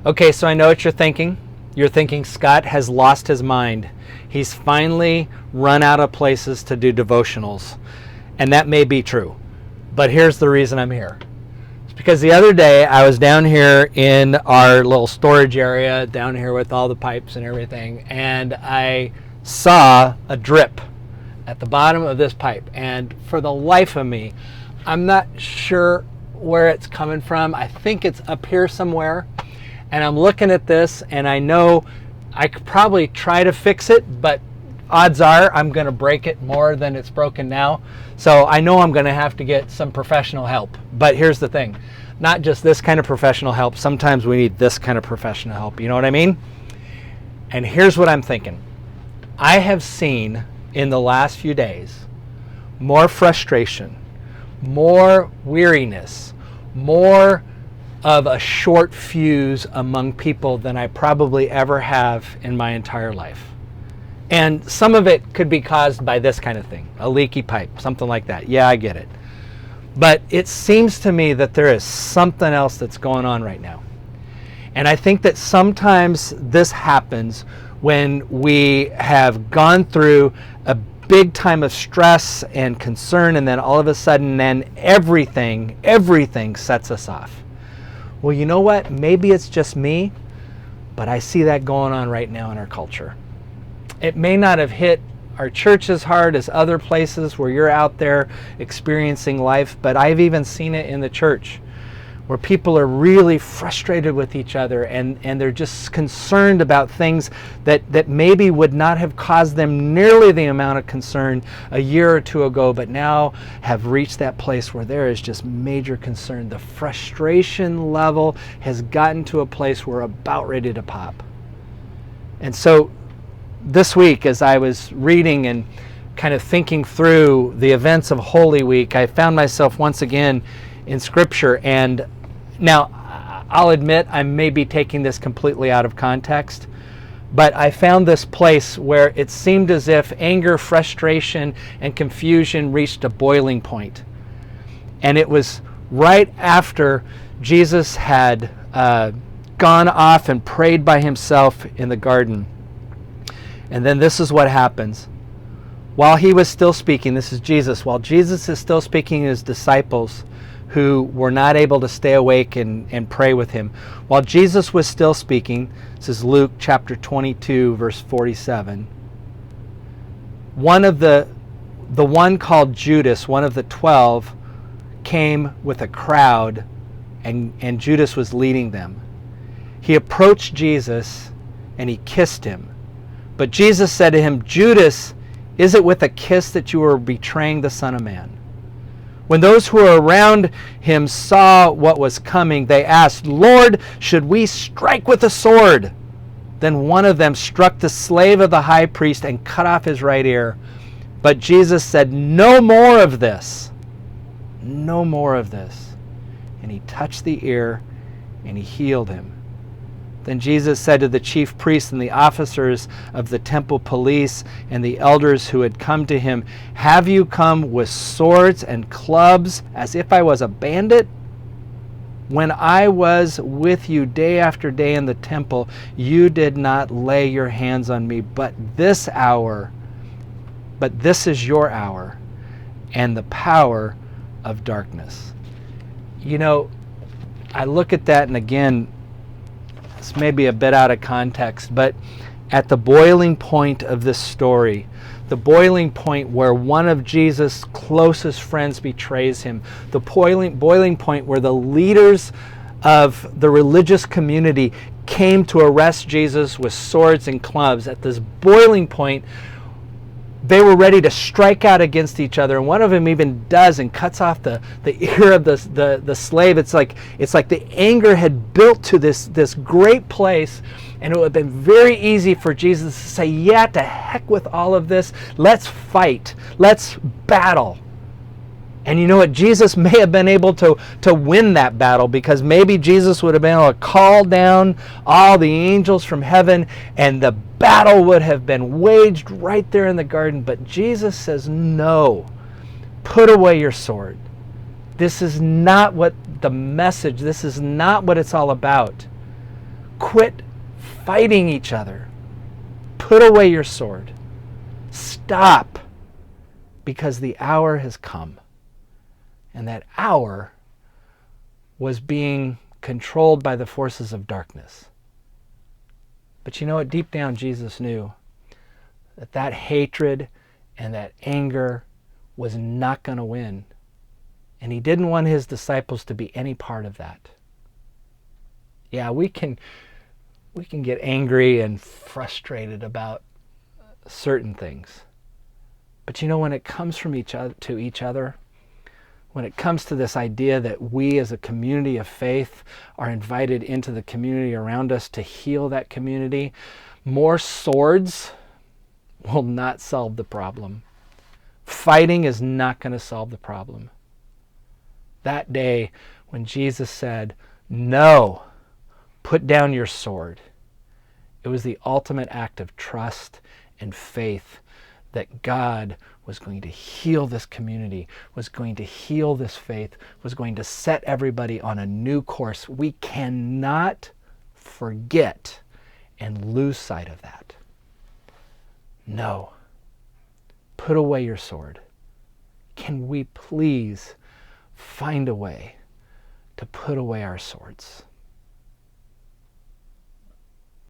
Okay, so I know what you're thinking. You're thinking Scott has lost his mind. He's finally run out of places to do devotionals. And that may be true. But here's the reason I'm here. It's because the other day I was down here in our little storage area, down here with all the pipes and everything, and I saw a drip at the bottom of this pipe. And for the life of me, I'm not sure where it's coming from. I think it's up here somewhere. And I'm looking at this, and I know I could probably try to fix it, but odds are I'm going to break it more than it's broken now. So I know I'm going to have to get some professional help. But here's the thing. Not just this kind of professional help. Sometimes we need this kind of professional help. You know what I mean? And here's what I'm thinking. I have seen in the last few days more frustration, more weariness, more of a short fuse among people than I probably ever have in my entire life. And some of it could be caused by this kind of thing, a leaky pipe, something like that. Yeah, I get it. But it seems to me that there is something else that's going on right now. And I think that sometimes this happens when we have gone through a big time of stress and concern, and then all of a sudden then everything sets us off. Well, you know what? Maybe it's just me, but I see that going on right now in our culture. It may not have hit our church as hard as other places where you're out there experiencing life, but I've even seen it in the church where people are really frustrated with each other and they're just concerned about things that maybe would not have caused them nearly the amount of concern a year or two ago, but now have reached that place where there is just major concern. The frustration level has gotten to a place where we're about ready to pop. And so this week, as I was reading and kind of thinking through the events of Holy Week, I found myself once again in Scripture. And now, I'll admit I may be taking this completely out of context, but I found this place where it seemed as if anger, frustration, and confusion reached a boiling point. And it was right after Jesus had gone off and prayed by himself in the garden. And then this is what happens. While he was still speaking, this is Jesus, while Jesus is still speaking to his disciples who were not able to stay awake and pray with him, while Jesus was still speaking, this is Luke chapter 22, verse 47, the one called Judas, one of the 12, came with a crowd, and Judas was leading them. He approached Jesus and he kissed him. But Jesus said to him, "Judas, is it with a kiss that you are betraying the Son of Man?" When those who were around him saw what was coming, they asked, "Lord, should we strike with a sword?" Then one of them struck the slave of the high priest and cut off his right ear. But Jesus said, "No more of this. No more of this." And he touched the ear and he healed him. Then Jesus said to the chief priests and the officers of the temple police and the elders who had come to him, "Have you come with swords and clubs as if I was a bandit? When I was with you day after day in the temple, you did not lay your hands on me, but this is your hour and the power of darkness." You know, I look at that, and again, this may be a bit out of context, but at the boiling point of this story, the boiling point where one of Jesus' closest friends betrays him, the boiling point where the leaders of the religious community came to arrest Jesus with swords and clubs, at this boiling point, they were ready to strike out against each other, and one of them even does and cuts off the ear of the slave. It's like the anger had built to this great place, and it would have been very easy for Jesus to say, "Yeah, to heck with all of this. Let's fight. Let's battle." And you know what? Jesus may have been able to win that battle, because maybe Jesus would have been able to call down all the angels from heaven and the battle would have been waged right there in the garden. But Jesus says, "No, put away your sword. This is not what the message, this is not what it's all about. Quit fighting each other. Put away your sword. Stop, because the hour has come. And that hour was being controlled by the forces of darkness. But you know what? Deep down, Jesus knew that that hatred and that anger was not going to win. And he didn't want his disciples to be any part of that. Yeah, we can get angry and frustrated about certain things. But you know, when it comes from each other, when it comes to this idea that we as a community of faith are invited into the community around us to heal that community, more swords will not solve the problem. Fighting is not going to solve the problem. That day when Jesus said, "No, put down your sword," it was the ultimate act of trust and faith that God was going to heal this community, was going to heal this faith, was going to set everybody on a new course. We cannot forget and lose sight of that. No. Put away your sword. Can we please find a way to put away our swords?